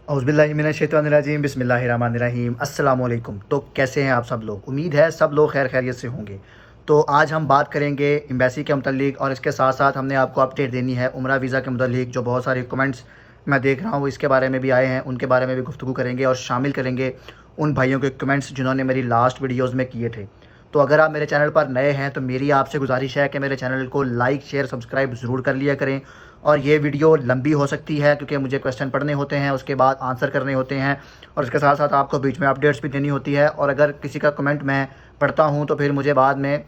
औज़ुबिल्लाहिमिनश्शैतानिर्रजीम बिस्मिल्लाहिर्रहमानिर्रहीम अस्सलाम वालेकुम। तो कैसे हैं आप सब लोग? उम्मीद है सब लोग खैर खैरियत से होंगे। तो आज हम बात करेंगे एम्बेसी के मुतल्लिक और इसके साथ साथ हमने आपको अपडेट देनी है उम्रा वीज़ा के मुतल्लिक। जो बहुत सारे कमेंट्स मैं देख रहा हूँ इसके बारे में भी आए हैं, उनके बारे में भी गुफ्तगू करेंगे और शामिल करेंगे उन भाइयों के कमेंट्स जिन्होंने मेरी लास्ट वीडियोज़ में किए थे। तो अगर आप मेरे चैनल पर नए हैं तो मेरी आपसे गुजारिश है कि मेरे चैनल को लाइक शेयर सब्सक्राइब ज़रूर कर लिया करें। और ये वीडियो लंबी हो सकती है क्योंकि मुझे क्वेश्चन पढ़ने होते हैं, उसके बाद आंसर करने होते हैं और इसके साथ साथ आपको बीच में अपडेट्स भी देनी होती है। और अगर किसी का कमेंट मैं पढ़ता हूँ तो फिर मुझे बाद में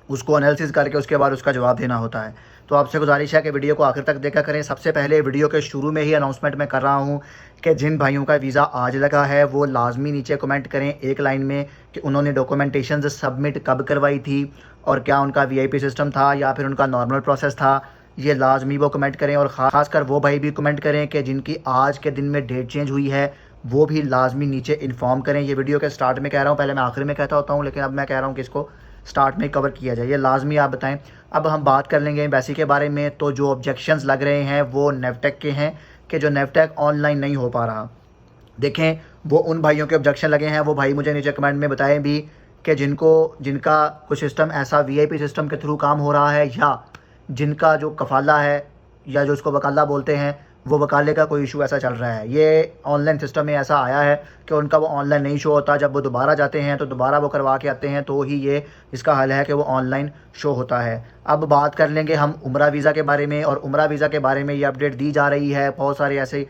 उसको एनालिसिस करके उसके बाद उसका जवाब देना होता है। तो आपसे गुजारिश है कि वीडियो को आखिर तक देखा करें। सबसे पहले वीडियो के शुरू में ही अनाउंसमेंट मैं कर रहा हूँ कि जिन भाइयों का वीज़ा आज लगा है वो लाजमी नीचे कमेंट करें एक लाइन में कि उन्होंने डॉक्यूमेंटेशन सबमिट कब करवाई थी और क्या उनका वीआईपी सिस्टम था या फिर उनका नॉर्मल प्रोसेस था। ये लाजमी वो कमेंट करें और ख़ासकर वो भाई भी कमेंट करें कि जिनकी आज के दिन में डेट चेंज हुई है, वो भी लाजमी नीचे इन्फॉर्म करें। ये वीडियो के स्टार्ट में कह रहा हूँ, पहले मैं आखिर में कहता होता हूँ, लेकिन अब मैं कह रहा हूँ कि इसको स्टार्ट में कवर किया जाए। ये लाजमी आप बताएं। अब हम बात कर लेंगे एम्बेसी के बारे में। तो जो ऑब्जेक्शंस लग रहे हैं वो नेवटेक के हैं कि जो नेवटेक ऑनलाइन नहीं हो पा रहा। देखें, वो उन भाइयों के ऑब्जेक्शन लगे हैं, वो भाई मुझे नीचे कमेंट में बताएं भी कि जिनका कुछ सिस्टम ऐसा वीआईपी सिस्टम के थ्रू काम हो रहा है या जिनका जो कफ़ाला है या जो उसको वकाला बोलते हैं वो वकाले का कोई इशू ऐसा चल रहा है। ये ऑनलाइन सिस्टम में ऐसा आया है कि उनका वो ऑनलाइन नहीं शो होता। जब वो दोबारा जाते हैं तो दोबारा वो करवा के आते हैं तो ही ये इसका हल है कि वो ऑनलाइन शो होता है। अब बात कर लेंगे हम उम्रा वीज़ा के बारे में। और उम्रा वीज़ा के बारे में ये अपडेट दी जा रही है, बहुत सारे ऐसे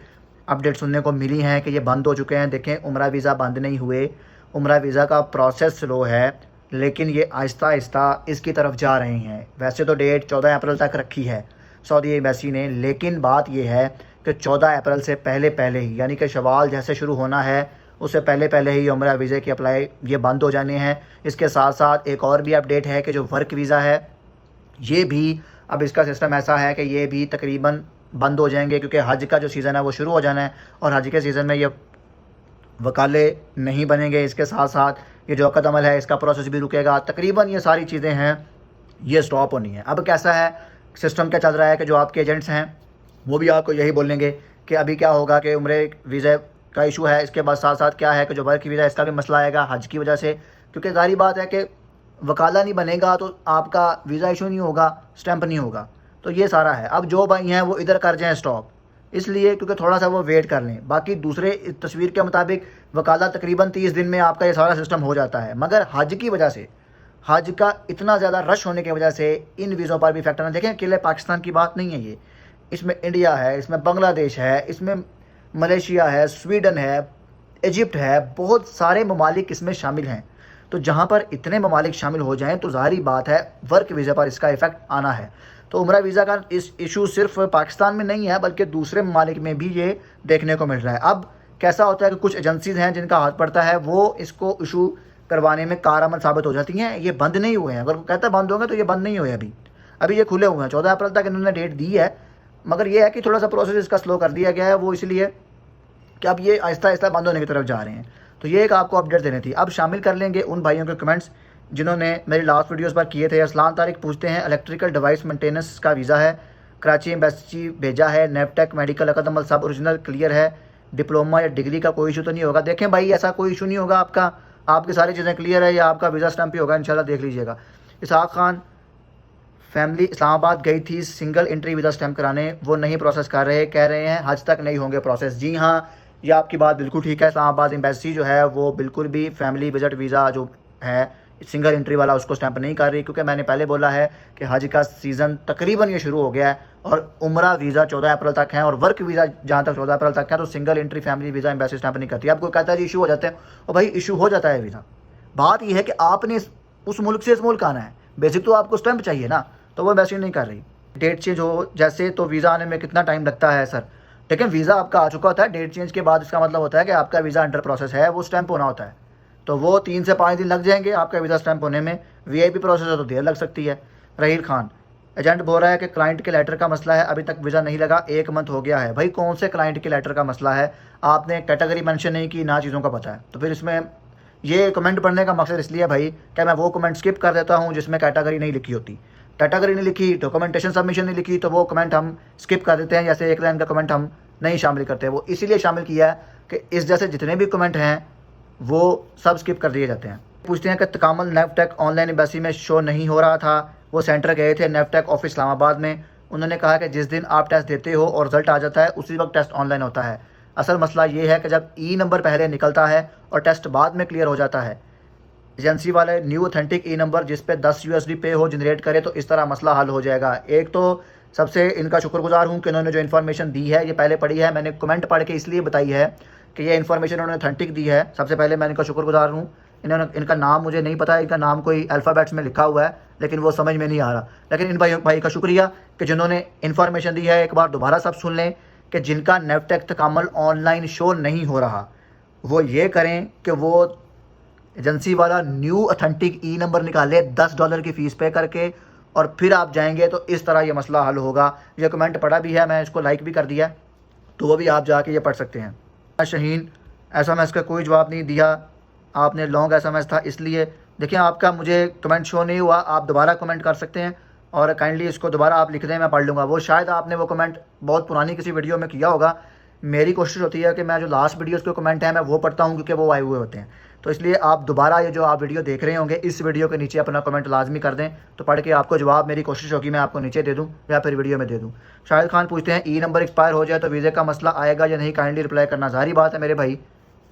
अपडेट सुनने को मिली हैं कि ये बंद हो चुके हैं। देखें, उम्रा वीज़ा बंद नहीं हुए, उम्रा वीज़ा का प्रोसेस स्लो है, लेकिन ये आहिस्ता आहिस्ता इसकी तरफ जा रहे हैं। वैसे तो डेट 14 अप्रैल तक रखी है सऊदी एम्बेसी ने, लेकिन बात यह है कि 14 अप्रैल से पहले पहले ही, यानी कि शवाल जैसे शुरू होना है उससे पहले पहले ही उम्रा वीज़े की अप्लाई ये बंद हो जाने हैं। इसके साथ साथ एक और भी अपडेट है कि जो वर्क वीज़ा है ये भी अब इसका सिस्टम ऐसा है कि ये भी तकरीबन बंद हो जाएंगे क्योंकि हज का जो सीज़न है वो शुरू हो जाना है और हज के सीज़न में ये वकाले नहीं बनेंगे। इसके साथ साथ ये जो अक़द अमल है इसका प्रोसेस भी रुकेगा। तकरीबन ये सारी चीज़ें हैं ये स्टॉप होनी है। अब कैसा है सिस्टम, क्या चल रहा है कि जो आपके एजेंट्स हैं वो भी आपको यही बोलेंगे कि अभी क्या होगा कि उम्रे वीज़ा का इशू है, इसके बाद साथ साथ क्या है कि जो वर्क वीज़ा इसका भी मसला आएगा हज की वजह से, क्योंकि जाहिर बात है कि वकाला नहीं बनेगा तो आपका वीज़ा इशू नहीं होगा, स्टैंप नहीं होगा। तो ये सारा है। अब जो भाई हैं वो इधर कर जाएँ स्टॉप, इसलिए क्योंकि थोड़ा सा वो वेट कर लें। बाकी दूसरे तस्वीर के मुताबिक वकाला तकरीबन 30 दिन में आपका ये सारा सिस्टम हो जाता है। मगर हज की वजह से, हज का इतना ज़्यादा रश होने की वजह से इन वीज़ों पर भी इफेक्ट आना। देखें, अकेले पाकिस्तान की बात नहीं है ये, इसमें इंडिया है, इसमें बांग्लादेश है, इसमें मलेशिया है, स्वीडन है, इजिप्ट है, बहुत सारे ममालिक इसमें शामिल हैं। तो जहाँ पर इतने ममालिक शामिल हो जाएँ तो ज़ाहिर बात है वर्क वीज़ा पर इसका इफ़ेक्ट आना है। तो उम्रा वीज़ा का इस इशू सिर्फ पाकिस्तान में नहीं है बल्कि दूसरे ममालिक में भी ये देखने को मिल रहा है। अब कैसा होता है कि कुछ एजेंसीज़ हैं जिनका हाथ पड़ता है, वो इसको इशू करवाने में कारआमद साबित हो जाती हैं। ये बंद नहीं हुए हैं, अगर कहता है बंद होंगे तो ये बंद नहीं हुए, अभी ये खुले हुए हैं। 14 अप्रैल तक इन्होंने डेट दी है, मगर ये है कि थोड़ा सा प्रोसेस इसका स्लो कर दिया गया है, वो इसलिए कि अब ये आहिस्ता आहिस्ता बंद होने की तरफ जा रहे हैं। तो ये एक आपको अपडेट देनी थी। अब शामिल कर लेंगे उन भाइयों के कमेंट्स जिन्होंने मेरी लास्ट वीडियोस पर किए थे। असलान तारिक पूछते हैं इलेक्ट्रिकल डिवाइस मेंटेनेंस का वीज़ा है, कराची एम्बेसी भेजा है, नेवटेक मेडिकल अक़द अमल सब ओरिजिनल क्लियर है, डिप्लोमा या डिग्री का कोई इशू तो नहीं होगा। देखें भाई, ऐसा कोई इशू नहीं होगा, आपकी सारी चीज़ें क्लियर है या आपका वीज़ा स्टैंप ही होगा, इंशाल्लाह देख लीजिएगा। इसहाक खान फैमिली इस्लामाबाद गई थी सिंगल एंट्री वीज़ा स्टैंप कराने, वो नहीं प्रोसेस कर रहे, कह रहे हैं हज तक नहीं होंगे प्रोसेस। जी हाँ, ये आपकी बात बिल्कुल ठीक है। इस्लामाबाद एम्बेसी जो है वो बिल्कुल भी फैमिली विजिट वीज़ा जो है सिंगल एंट्री वाला उसको स्टैंप नहीं कर रही, क्योंकि मैंने पहले बोला है कि हज का सीज़न तकरीबन ये शुरू हो गया है और उम्रा वीज़ा 14 अप्रैल तक है और वर्क वीज़ा जहाँ तक 14 अप्रैल तक है। तो single entry family visa embassy stamp नहीं करती। आपको कहता है जी इशू हो जाते हैं, और भाई इशू हो जाता है वीज़ा। बात यह है कि आपने उस मुल्क से इस मुल्क आना है, बेसिक तो आपको स्टैंप चाहिए ना, तो वो एम्बेसी नहीं कर रही। डेट चेंज हो जैसे तो वीज़ा आने में कितना टाइम लगता है सर? लेकिन वीज़ा आपका आ चुका होता है, डेट चेंज के बाद इसका मतलब होता है कि आपका वीज़ा अंडर प्रोसेस है, वो स्टैंप होना होता है। तो वो 3 से 5 दिन लग जाएंगे आपका वीज़ा स्टैंप होने में। वीआईपी प्रोसेस है तो देर लग सकती है। रहील खान एजेंट बोल रहा है कि क्लाइंट के लेटर का मसला है, अभी तक वीज़ा नहीं लगा, 1 मंथ हो गया है। भाई कौन से क्लाइंट के लेटर का मसला है? आपने कैटेगरी मेंशन नहीं की, ना चीज़ों का पता है। तो फिर इसमें ये कमेंट पढ़ने का मकसद इसलिए भाई कि मैं वो कमेंट स्किप कर देता हूँ जिसमें कैटेगरी नहीं लिखी होती। कैटेगरी नहीं लिखी, डॉक्यूमेंटेशन सबमिशन नहीं लिखी, तो वो कमेंट हम स्किप कर देते हैं। जैसे एक लाइन का कमेंट हम नहीं शामिल करते। वो इसीलिए शामिल किया है कि इस जैसे जितने भी कमेंट हैं वो सब स्किप कर दिए जाते हैं। पूछते हैं कि तकामल नेफटेक ऑनलाइन एम्बेसी में शो नहीं हो रहा था। वो सेंटर गए थे नेफटेक ऑफिस इस्लामाबाद में। उन्होंने कहा कि जिस दिन आप टेस्ट देते हो और रिजल्ट आ जाता है उसी वक्त टेस्ट ऑनलाइन होता है। असल मसला ये है कि जब ई नंबर पहले निकलता है और टेस्ट बाद में क्लियर हो जाता है, एजेंसी वाले न्यू ऑथेंटिक ई नंबर जिस पे 10 USD पे हो जनरेट करे तो इस तरह मसला हल हो जाएगा। एक तो सबसे इनका शुक्रगुजार हूँ कि इन्होंने जो इन्फॉर्मेशन दी है ये पहले पढ़ी है, मैंने कमेंट पढ़ के इसलिए बताई है कि ये इन्फॉर्मेशन उन्होंने ऑथेंटिक दी है। सबसे पहले मैं इनका शुक्रगुजार हूँ। इन्होंने इनका नाम मुझे नहीं पता है, इनका नाम कोई अल्फ़ाबेट्स में लिखा हुआ है लेकिन वो समझ में नहीं आ रहा। लेकिन इन भाई का शुक्रिया कि जिन्होंने इन्फॉर्मेशन दी है। एक बार दोबारा सब सुन लें कि जिनका नेफटेक तकामल ऑनलाइन शो नहीं हो रहा वो ये करें कि वो एजेंसी वाला न्यू ऑथेंटिक ई नंबर निकाले $10 की फ़ीस पे करके, और फिर आप जाएंगे तो इस तरह ये मसला हल होगा। ये कमेंट पढ़ा भी है, मैं इसको लाइक भी कर दिया, तो वो भी आप जाके ये पढ़ सकते हैं। शहीन SMS का कोई जवाब नहीं दिया, आपने लॉन्ग SMS था इसलिए। देखिए आपका मुझे कमेंट शो नहीं हुआ, आप दोबारा कमेंट कर सकते हैं और काइंडली इसको दोबारा आप लिख दें, मैं पढ़ लूँगा। वो शायद आपने वो कमेंट बहुत पुरानी किसी वीडियो में किया होगा। मेरी कोशिश होती है कि मैं जो लास्ट वीडियोस के कमेंट हैं मैं वो पढ़ता हूँ क्योंकि वो आए हुए होते हैं। तो इसलिए आप दोबारा ये जो आप वीडियो देख रहे होंगे इस वीडियो के नीचे अपना कमेंट लाजमी कर दें, तो पढ़ के आपको जवाब मेरी कोशिश होगी मैं आपको नीचे दे दूँ या फिर वीडियो में दे दूँ। शाहिद खान पूछते हैं ई नंबर एक्सपायर हो जाए तो वीज़े का मसला आएगा या नहीं, काइंडली रिप्लाई करना। जाहिर बात है मेरे भाई,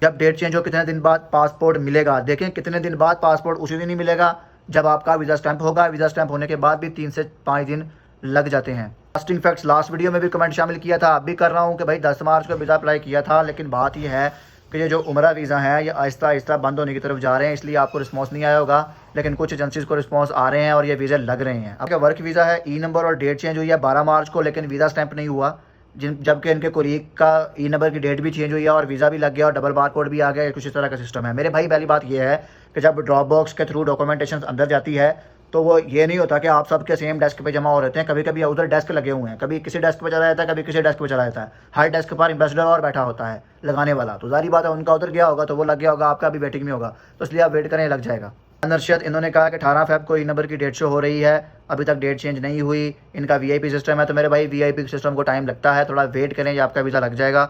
जब डेट चेंज हो कितने दिन बाद पासपोर्ट मिलेगा। देखें कितने दिन बाद पासपोर्ट उसी दिन ही मिलेगा जब आपका वीज़ा स्टैंप होगा। वीज़ा स्टैंप होने के बाद भी 3 से 5 दिन लग जाते हैं। लास्टिंग फैक्ट्स लास्ट वीडियो में भी कमेंट शामिल किया था, अब भी कर रहा हूँ कि भाई 10 मार्च को वीज़ा अप्लाई किया था, लेकिन बात यह है कि ये जो उम्रा वीज़ा है ये आहिस्ता आहिस्ता बंद होने की तरफ जा रहे हैं, इसलिए आपको रिस्पॉन्स नहीं आया होगा। लेकिन कुछ एजेंसीज़ को रिस्पॉन्स आ रहे हैं और ये वीज़े लग रहे हैं। आपका वर्क वीज़ा है, ई नंबर और डेट चेंज हुई है 12 मार्च को, लेकिन वीज़ा स्टैंप नहीं हुआ। जबकि इनके कोलीग का ई नंबर की डेट भी चेंज हुई है और वीज़ा भी लग गया और डबल बार कोड भी आ गया। कुछ इस तरह का सिस्टम है मेरे भाई। पहली बात यह है कि जब ड्रॉप बॉक्स के थ्रू डॉक्यूमेंटेशन अंदर जाती है तो वो ये नहीं होता कि आप सबके सेम डेस्क पे जमा हो रहते हैं। कभी कभी उधर डेस्क लगे हुए हैं, कभी किसी डेस्क पे चला जाता है, कभी किसी डेस्क पे चला जाता है। हर डेस्क पर एम्बेसडर और बैठा होता है लगाने वाला, तो जारी बात है उनका उधर गया होगा तो वो लग गया होगा, आपका भी वेटिंग में होगा, तो इसलिए आप वेट करें, लग जाएगा। नरशद इन्होंने कहा कि 18 फ़रवरी को ई नंबर की डेट शो हो रही है, अभी तक डेट चेंज नहीं हुई। इनका VIP सिस्टम है, तो मेरे भाई VIP सिस्टम को टाइम लगता है, थोड़ा वेट करें, ये आपका वीज़ा लग जाएगा।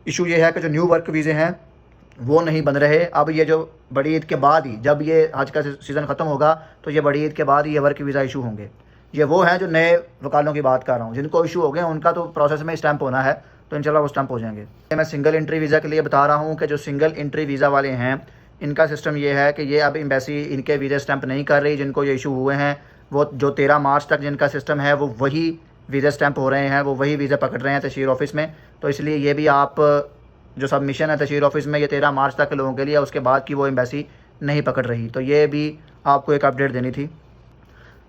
इशू ये है कि जो न्यू वर्क वीज़े हैं वो नहीं बन रहे। अब ये जो बड़ी ईद के बाद ही, जब ये आज का सीज़न ख़त्म होगा तो ये बड़ी ईद के बाद ही ये वर्क वीज़ा इशू होंगे। ये वो हैं जो नए वकालों की बात कर रहा हूँ, जिनको इशू हो गए उनका तो प्रोसेस में स्टैंप होना है, तो इंशाल्लाह वो स्टैंप हो जाएंगे। मैं सिंगल एंट्री वीज़ा के लिए बता रहा हूँ कि जो सिंगल एंट्री वीज़ा वाले हैं इनका सिस्टम ये है कि ये अब एम्बेसी इनके वीज़े स्टैंप नहीं कर रही। जिनको ये इशू हुए हैं वो जो 13 मार्च तक जिनका सिस्टम है वो वही वीज़ा स्टैंप हो रहे हैं, वो वही वीज़ा पकड़ रहे हैं तहसील ऑफिस में। तो इसलिए ये भी आप जो सबमिशन है तहसील ऑफिस में ये 13 मार्च तक के लोगों के लिए, उसके बाद की वो एम्बेसी नहीं पकड़ रही। तो ये भी आपको एक अपडेट देनी थी।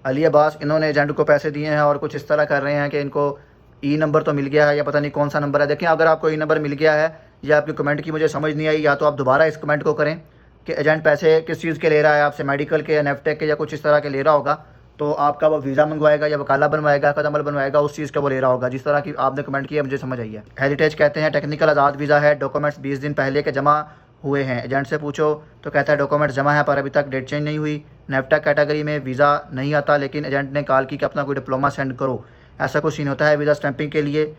अली अब्बास इन्होंने एजेंट को पैसे दिए हैं और कुछ इस तरह कर रहे हैं कि इनको ई नंबर तो मिल गया है या पता नहीं कौन सा नंबर है। देखिए अगर आपको ई नंबर मिल गया है या आपकी कमेंट की मुझे समझ नहीं आई, या तो आप दोबारा इस कमेंट को करें कि एजेंट पैसे किस चीज़ के ले रहा है आपसे, मेडिकल के या नेफटेक के या कुछ इस तरह के ले रहा होगा, तो आपका वो वीज़ा मंगवाएगा या वकाला बनवाएगा, कदमल बनवाएगा, उस चीज़ का वो ले रहा होगा जिस तरह की आपने कमेंट किया मुझे समझ आई है। हेरिटेज कहते हैं टेक्निकल आज़ाद वीज़ा है, डॉक्यूमेंट्स 20 दिन पहले के जमा हुए हैं। एजेंट से पूछो तो कहता है डॉक्यूमेंट्स जमा है पर अभी तक डेट चेंज नहीं हुई। नेफटेक कैटेगरी में वीज़ा नहीं आता, लेकिन एजेंट ने कॉल की कि अपना कोई डिप्लोमा सेंड करो। ऐसा कुछ सीन होता है वीज़ा स्टैंपिंग के लिए,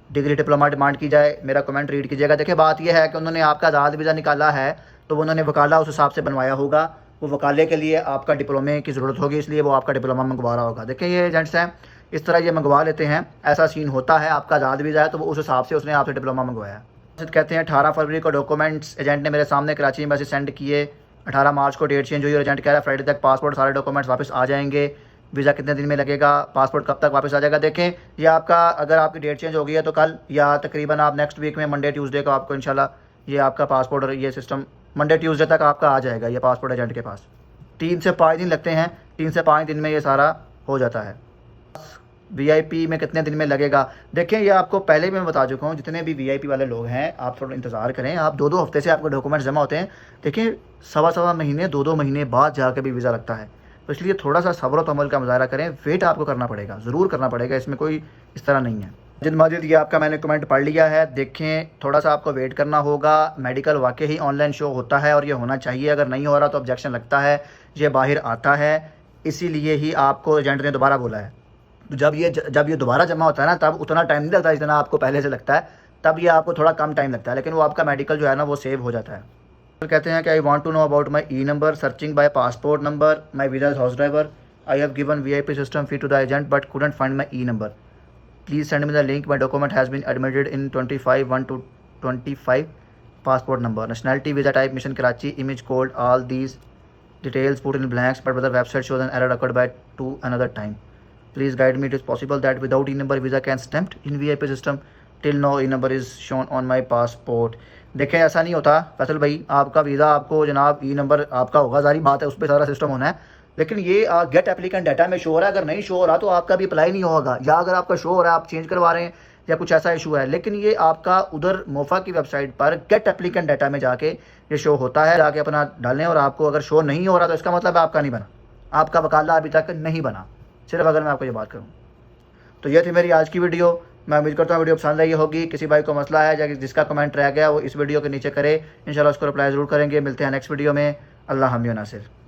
डिग्री डिप्लोमा डिमांड की जाए। मेरा कमेंट रीड कीजिएगा। देखिए बात यह है कि उन्होंने आपका आज़ाद वीज़ा निकाला है तो उन्होंने वकाला उस हिसाब से बनवाया होगा, वो वकाले के लिए आपका डिप्लोमे की ज़रूरत होगी, इसलिए वो आपका डिप्लोमा मंगवा रहा होगा। देखिए ये एजेंट्स हैं इस तरह ये मंगवा लेते हैं, ऐसा सीन होता है। आपका आज़ाद वीज़ा है तो वो उस हिसाब से उसने आपसे डिप्लोमा मंगवाया। कहते हैं 18 फरवरी को डॉक्यूमेंट्स एजेंट ने मेरे सामने कराची एम्बेसी सेंड किए, 18 मार्च को डेट चेंज हुई और एजेंट कह रहा है फ्राइडे तक पासपोर्ट सारे डॉक्यूमेंट्स वापस आ जाएंगे। वीज़ा कितने दिन में लगेगा, पासपोर्ट कब तक वापस आ जाएगा। देखें ये आपका अगर आपकी डेट चेंज हो गई है तो कल या तकरीबन आप नेक्स्ट वीक में मंडे ट्यूसडे को आपको इंशाल्लाह ये आपका पासपोर्ट और ये सिस्टम मंडे ट्यूसडे तक आपका आ जाएगा ये पासपोर्ट एजेंट के पास। 3 से 5 दिन लगते हैं, 3 से 5 दिन में ये सारा हो जाता है। VIP में कितने दिन में लगेगा, देखें ये आपको पहले भी मैं बता चुका हूँ। जितने भी VIP वाले लोग हैं आप थोड़ा इंतज़ार करें, आप 2-2 हफ्ते से आपको डॉक्यूमेंट्स जमा होते हैं। देखें 1.25 महीने 2-2 महीने बाद जाकर भी वीज़ा लगता है, तो इसलिए थोड़ा सा सब्र और अमल का मुज़ाहरा करें। वेट आपको करना पड़ेगा, ज़रूर करना पड़ेगा, इसमें कोई इस तरह नहीं है। जिन माजिद ये आपका मैंने कमेंट पढ़ लिया है, देखें थोड़ा सा आपको वेट करना होगा। मेडिकल वाकई ही ऑनलाइन शो होता है और ये होना चाहिए, अगर नहीं हो रहा तो ऑब्जेक्शन लगता है, ये बाहर आता है, इसीलिए ही आपको एजेंट ने दोबारा बोला है। जब ये दोबारा जमा होता है ना तब उतना टाइम नहीं लगता जितना आपको पहले से लगता है। तब ये आपको थोड़ा कम टाइम लगता है, लेकिन वो आपका मेडिकल जो है ना वो सेव हो जाता है। तो कहते हैं कि I want to know about my E number, searching by passport number, my visa house driver, I have given VIP system fee to the agent but couldn't find my E number, please send me the link, my document has been admitted in 25/1/25, passport number, nationality, visa type, mission Karachi, image code, all these details put in blanks, but the website shows an error occurred by to another time. Please guide me. It is possible that without e-number visa can stamped in VIP system. Till now e-number is shown on my passport. देखें ऐसा नहीं होता फैसल भाई, आपका visa आपको जनाब ई number आपका होगा, सारी बात है, उस पर सारा सिस्टम होना है, लेकिन ये गेट एप्लीकेंट डाटा में शो हो रहा है। अगर नहीं शो हो रहा तो आपका भी अप्लाई नहीं होगा, या अगर आपका शो हो रहा है आप चेंज करवा रहे हैं या कुछ ऐसा इशू है, लेकिन ये आपका उधर मोफा की वेबसाइट पर गेट एप्लीकेंट डाटा में जाके ये शो होता है, जाके अपना डालें। और आपको अगर शो नहीं हो रहा तो इसका मतलब आपका नहीं बना, आपका वकाला अभी तक नहीं बना, सिर्फ अगर मैं आपको ये बात करूँ। तो ये थी मेरी आज की वीडियो। मैं उम्मीद करता हूँ वीडियो पसंद आई होगी। किसी भाई को मसला है या जिसका कमेंट रह गया वो इस वीडियो के नीचे करे, इंशाल्लाह उसको रिप्लाई ज़रूर करेंगे। मिलते हैं नेक्स्ट वीडियो में। अल्लाह हम नासिर।